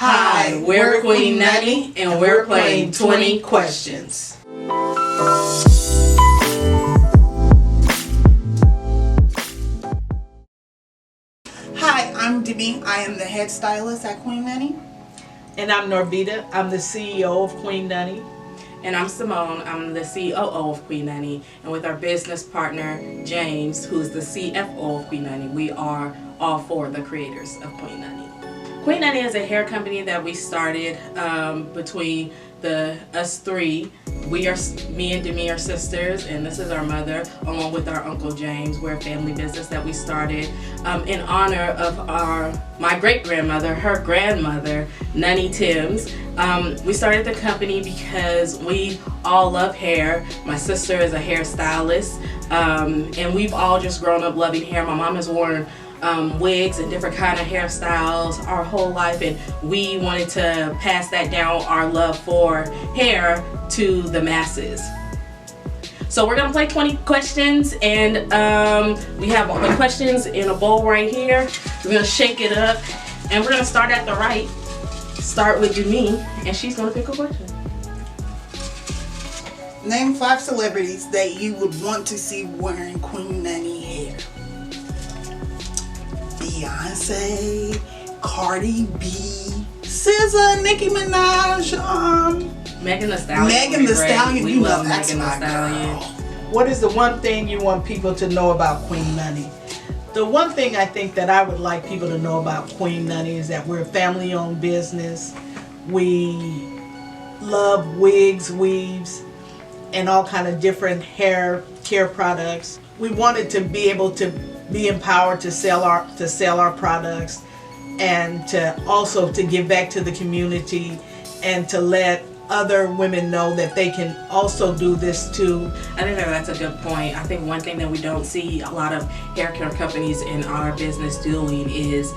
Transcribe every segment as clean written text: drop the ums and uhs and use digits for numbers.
Hi, we're Queen Nunnie, and we're playing 20 questions. Hi, I'm Demi. I am the head stylist at Queen Nunnie. And I'm Norvita. I'm the CEO of Queen Nunnie. And I'm Simone. I'm the COO of Queen Nunnie. And with our business partner, James, who's the CFO of Queen Nunnie, we are all four the creators of Queen Nunnie. Queen Nunnie is a hair company that we started between us three. Me and Demi are sisters, and this is our mother, along with our Uncle James. We're a family business that we started in honor of my great-grandmother, her grandmother, Nunnie Timms. We started the company because we all love hair. My sister is a hairstylist, and we've all just grown up loving hair. My mom has worn wigs and different kind of hairstyles our whole life, and we wanted to pass that down, our love for hair, to the masses. So we're gonna play 20 questions, and we have all the questions in a bowl right here. We're gonna shake it up, and we're gonna start at the right. Start with Demi, and she's gonna pick a question. Name 5 celebrities that you would want to see wearing Queen Nunnie hair. Beyonce, Cardi B, SZA, Nicki Minaj, Megan Thee Stallion. Megan Thee Stallion, we you know love that's Megan my Thee Stallion. girl. What is the one thing you want people to know about Queen Nunnie? The one thing I think that I would like people to know about Queen Nunnie is that we're a family-owned business. We love wigs, weaves, and all kind of different hair care products. We wanted to be able to be empowered to sell our products, and to also to give back to the community, and to let other women know that they can also do this too. I think that's a good point. I think one thing that we don't see a lot of hair care companies in our business doing is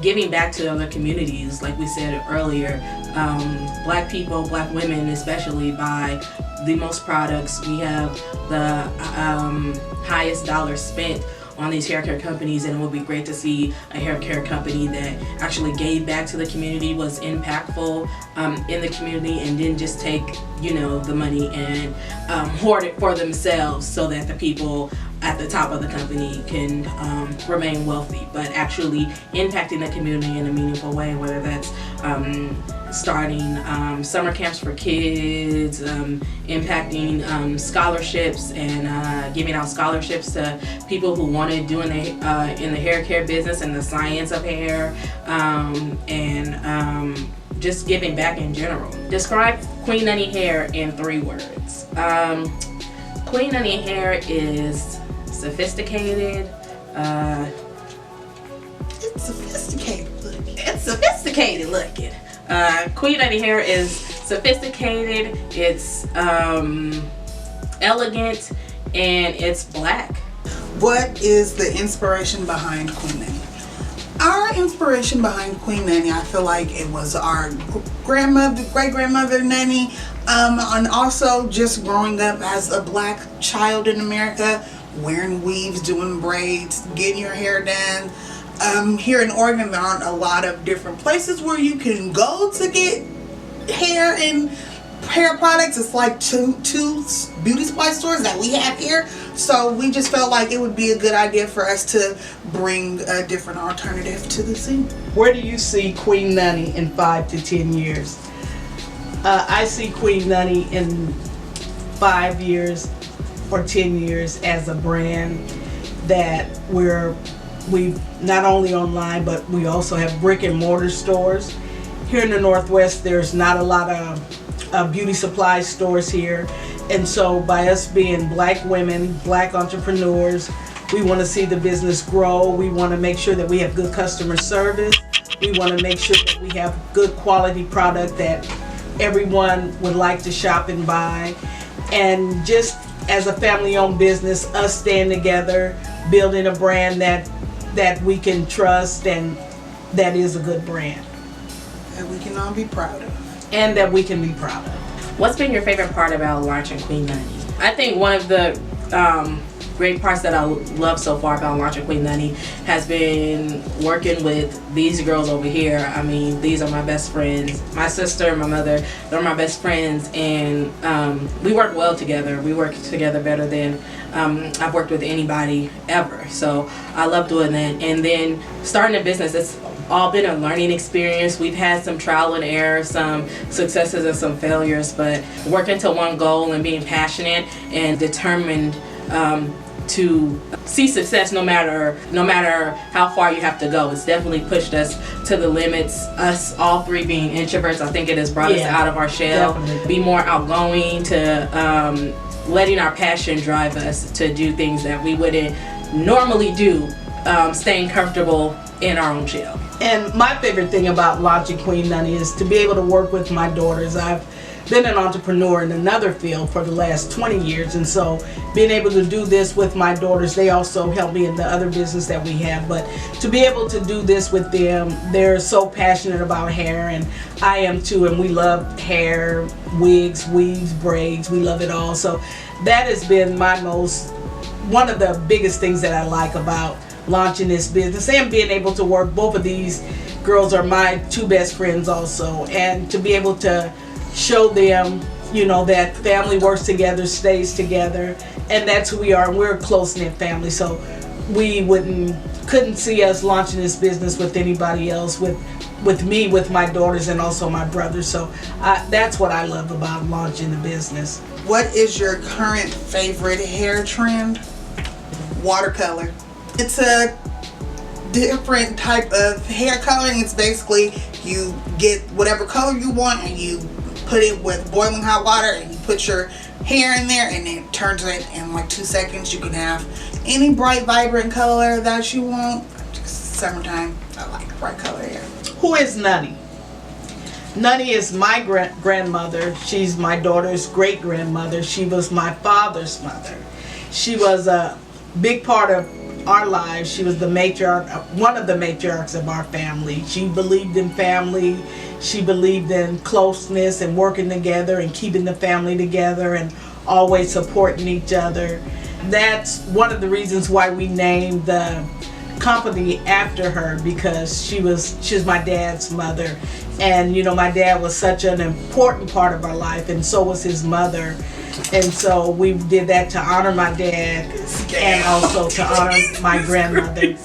giving back to other communities. Like we said earlier, black people, black women especially, buy the most products. We have the highest dollars spent on these hair care companies, and it would be great to see a hair care company that actually gave back to the community, was impactful in the community, and didn't just take the money and hoard it for themselves so that the people at the top of the company can remain wealthy, but actually impacting the community in a meaningful way, whether that's starting summer camps for kids, impacting scholarships, and giving out scholarships to people who want to do in the hair care business and the science of hair, and just giving back in general. Describe Queen Nunnie hair in 3 words. Queen Nunnie hair is sophisticated. It's sophisticated looking. It's sophisticated looking. Queen Nunnie hair is sophisticated, it's elegant, and it's black. What is the inspiration behind Queen Nunnie? Our inspiration behind Queen Nunnie, I feel like it was our great-grandmother Nunnie, and also just growing up as a black child in America, wearing weaves, doing braids, getting your hair done. Here in Oregon, there aren't a lot of different places where you can go to get hair and hair products. It's like two beauty supply stores that we have here. So we just felt like it would be a good idea for us to bring a different alternative to the scene. Where do you see Queen Nunnie in 5 to 10 years? I see Queen Nunnie in 5 years or 10 years as a brand that we not only online, but we also have brick and mortar stores. Here in the Northwest, there's not a lot of beauty supply stores here, and so by us being black women, black entrepreneurs, we want to see the business grow. We want to make sure that we have good customer service. We want to make sure that we have good quality product that everyone would like to shop and buy. And just as a family-owned business, us staying together, building a brand that we can trust and that is a good brand. That we can all be proud of. And that we can be proud of. What's been your favorite part about launching Queen Nunnie? I think one of the great parts that I love so far about launching Queen Nunnie has been working with these girls over here. I mean, these are my best friends. My sister and my mother, they're my best friends, and we work well together. We work together better than I've worked with anybody ever. So I love doing that. And then starting a business, it's all been a learning experience. We've had some trial and error, some successes and some failures, but working to one goal and being passionate and determined to see success no matter how far you have to go. It's definitely pushed us to the limits. Us all three being introverts, I think it has brought us out of our shell. Definitely. Be more outgoing, to letting our passion drive us to do things that we wouldn't normally do, staying comfortable in our own shell. And my favorite thing about launching Queen Nunnie is to be able to work with my daughters. I've been an entrepreneur in another field for the last 20 years, and so being able to do this with my daughters, they also help me in the other business that we have, but to be able to do this with them, they're so passionate about hair, and I am too, and we love hair, wigs, weaves, braids, we love it all. So that has been one of the biggest things that I like about launching this business, and being able to work. Both of these girls are my two best friends also, and to be able to show them, you know, that family works together, stays together, and that's who we are. We're a close-knit family, so we couldn't see us launching this business with anybody else, with me, with my daughters, and also my brothers. So that's what I love about launching the business. What is your current favorite hair trend? Watercolor. It's a different type of hair coloring. It's basically you get whatever color you want and you put it with boiling hot water and you put your hair in there and it turns it in like 2 seconds. You can have any bright, vibrant color that you want. Just summertime, I like bright color hair. Who is Nunnie? Nunnie is my grandmother. She's my daughter's great-grandmother. She was my father's mother. She was a big part of our lives. She was the matriarch, one of the matriarchs of our family. She believed in family. She believed in closeness and working together and keeping the family together and always supporting each other. That's one of the reasons why we named the company after her, because she was my dad's mother, and you know, my dad was such an important part of our life, and so was his mother. And so we did that to honor my dad and also to honor my grandmother.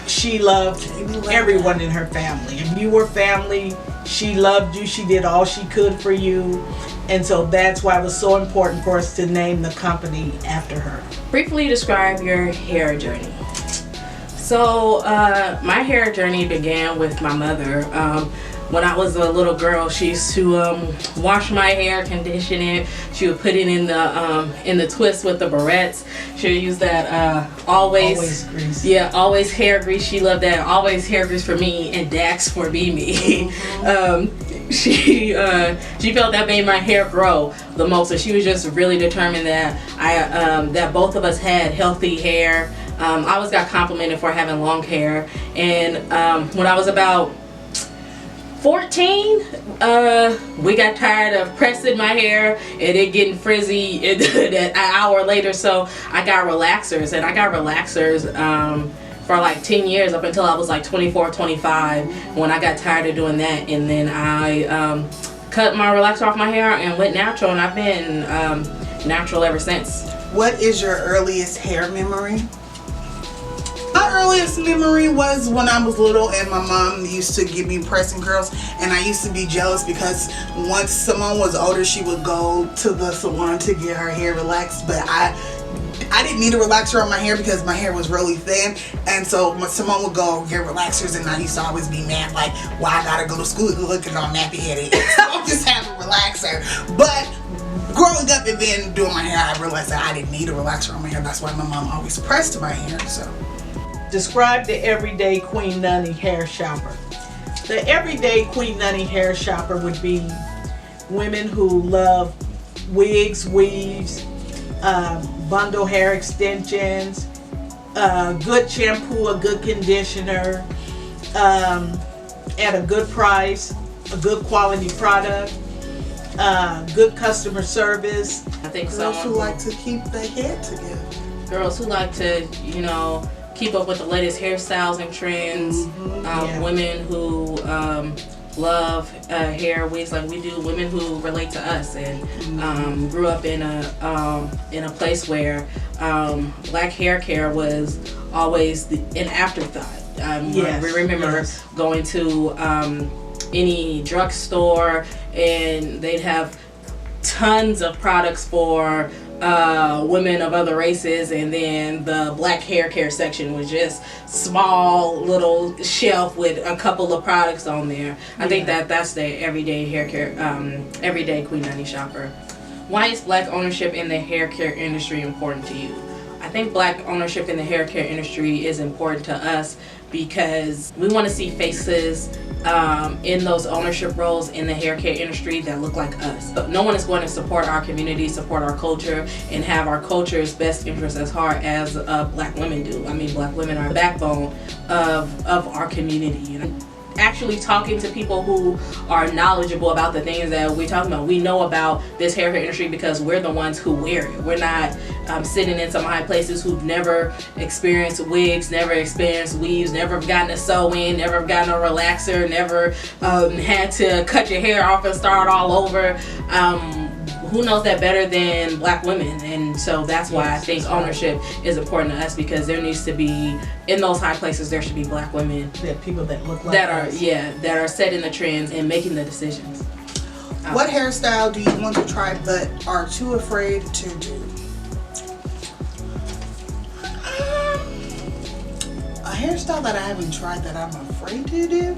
She loved everyone in her family. If you were family, she loved you. She did all she could for you. And so that's why it was so important for us to name the company after her. Briefly describe your hair journey. So my hair journey began with my mother. When I was a little girl, she used to wash my hair, condition it. She would put it in the twist with the barrettes. She would use that always grease. Yeah, always hair grease. She loved that. Always hair grease for me and Dax for Mimi. She felt that made my hair grow the most, and she was just really determined that that both of us had healthy hair. I always got complimented for having long hair, and when I was about 14, we got tired of pressing my hair and it getting frizzy an hour later, so I got relaxers, and I got relaxers for like 10 years, up until I was like 24, 25, when I got tired of doing that, and then I cut my relaxer off my hair and went natural, and I've been natural ever since. What is your earliest hair memory? My earliest memory was when I was little and my mom used to give me pressing curls, and I used to be jealous because once someone was older, she would go to the salon to get her hair relaxed, but I didn't need a relaxer on my hair because my hair was really thin, and so when someone would go get relaxers, and I used to always be mad, like, why I gotta go to school looking all nappy headed, so I'll just have a relaxer. But growing up and then doing my hair, I realized that I didn't need a relaxer on my hair. That's why my mom always pressed my hair. So describe the everyday Queen Nunnie hair shopper. The everyday Queen Nunnie hair shopper would be women who love wigs, weaves, bundle hair extensions, good shampoo, a good conditioner, at a good price, a good quality product, good customer service. I think Girls someone who like to keep their head together. girls who like to, you know, keep up with the latest hairstyles and trends. Yeah. Women who love hair, wigs like we do. Women who relate to us and grew up in a place where black hair care was always an afterthought. Yes, We remember yes. going to any drugstore and they'd have tons of products for women of other races, and then the black hair care section was just small little shelf with a couple of products on there. I think that's the everyday hair care, everyday Queen Nunnie shopper. Why is black ownership in the hair care industry important to you? I think black ownership in the hair care industry is important to us because we want to see faces in those ownership roles in the hair care industry that look like us. But no one is going to support our community, support our culture, and have our culture's best interests as hard as black women do. I mean, black women are the backbone of our community, you know. Actually talking to people who are knowledgeable about the things that we're talking about. We know about this hair care industry because we're the ones who wear it. We're not sitting in some high places who've never experienced wigs, never experienced weaves, never gotten a sew-in, never gotten a relaxer, never had to cut your hair off and start all over. Who knows that better than black women? And so that's why I think ownership is important to us, because there needs to be, in those high places, there should be black women That people that look like that us. that are setting the trends and making the decisions. What hairstyle do you want to try but are too afraid to do? A hairstyle that I haven't tried that I'm afraid to do?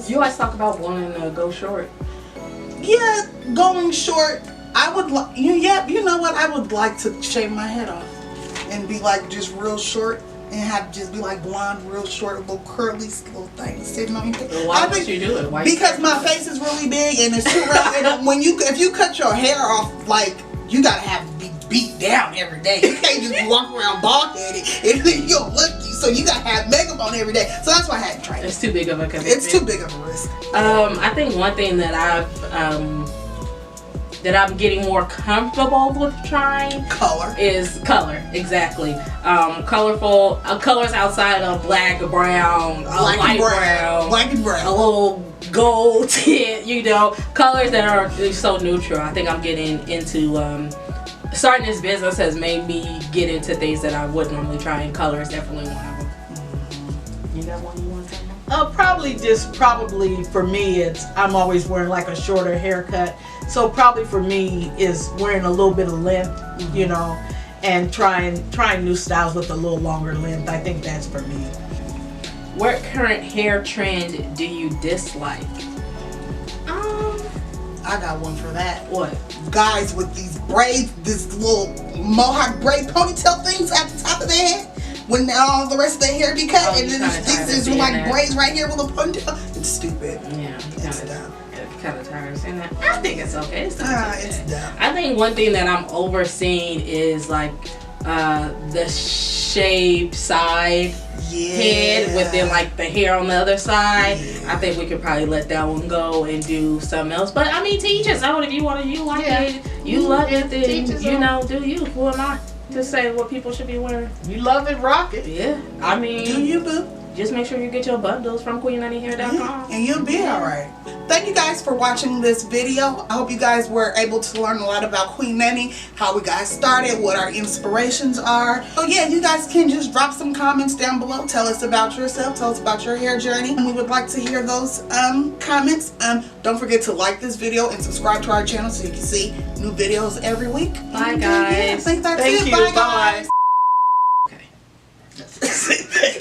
You always talk about wanting to go short. Yeah, going short. I would like, you know what? I would like to shave my head off and be like just real short and have just be like blonde, real short, little curly little things sitting on your face. Well, why would you do it? Why Because my face is really big and it's too round. And if you cut your hair off, like you gotta have to be beat down every day. You can't just walk around bald headed and then you'll look you. So you gotta have makeup on every day. So that's why I hadn't tried it. It's too big of a commitment. It's too big of a risk. I think one thing that I'm getting more comfortable with trying Color. is color. Exactly. Colorful colors outside of black, brown, light brown, Black and a brown. little gold tint, you know, colors that are so neutral. I think I'm getting into starting this business has made me get into things that I would normally try, and color is definitely one of them. You got one you want to talk about? Probably for me, I'm always wearing like a shorter haircut. So probably for me is wearing a little bit of length, you know, and trying new styles with a little longer length. I think that's for me. What current hair trend do you dislike? I got one for that. What? Guys with these braids, this little mohawk braid ponytail things at the top of their head, when all the rest of their hair be cut, Oh, and you then kinda this tired is of like seeing that. braids right here with a ponytail. It's stupid. Yeah, It's dumb. kind of tired of saying that. I think it's okay. It's not too It's bad. dumb. I think one thing that I'm overseeing is like the shaved side head with then like the hair on the other side. Yeah. I think we could probably let that one go and do something else. But I mean, teach us out. If you want to, you like it, you love it, then Teach us you all. know, do you? Who am I to say what people should be wearing? You love it, rock it. Yeah, I Do mean, you, boo? just make sure you get your bundles from QueenNunnieHair.com. And you'll be alright. Thank you guys for watching this video. I hope you guys were able to learn a lot about Queen Nunnie, how we got started, what our inspirations are. So yeah, you guys can just drop some comments down below. Tell us about yourself. Tell us about your hair journey. And we would like to hear those comments. Don't forget to like this video and subscribe to our channel so you can see new videos every week. Bye, And, guys. Yeah, I think that's Thank it. you. Bye, guys. Okay.